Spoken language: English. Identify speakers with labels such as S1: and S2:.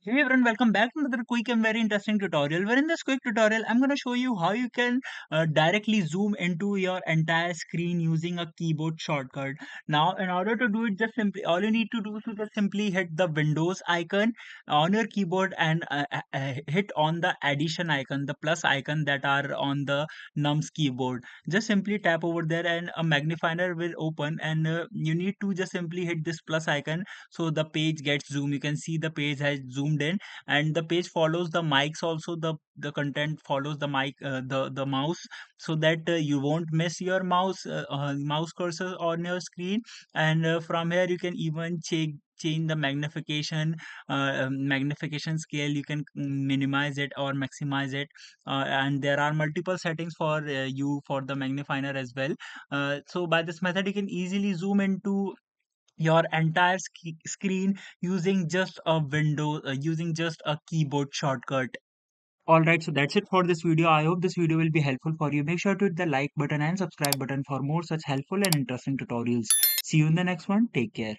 S1: Hey everyone, welcome back to another quick and very interesting tutorial. Where in this quick tutorial, I'm going to show you how you can directly zoom into your entire screen using a keyboard shortcut. Now, in order to do it, just simply all you need to do is to just simply hit the Windows icon on your keyboard and hit on the addition icon, the plus icon that are on the nums keyboard. Just simply tap over there and a magnifier will open, and you need to just simply hit this plus icon so the page gets zoomed. You can see the page has zoomed in, and the page follows the mics also. The content follows the mic, the mouse, so that you won't miss your mouse cursor on your screen. And from here you can even change the magnification scale. You can minimize it or maximize it, and there are multiple settings for you for the magnifier as well. So by this method you can easily zoom into your entire screen using just a window, using just a keyboard shortcut. All right, so that's it for this video. I hope this video will be helpful for you. Make sure to hit the like button and subscribe button for more such helpful and interesting tutorials. See you in the next one. Take care.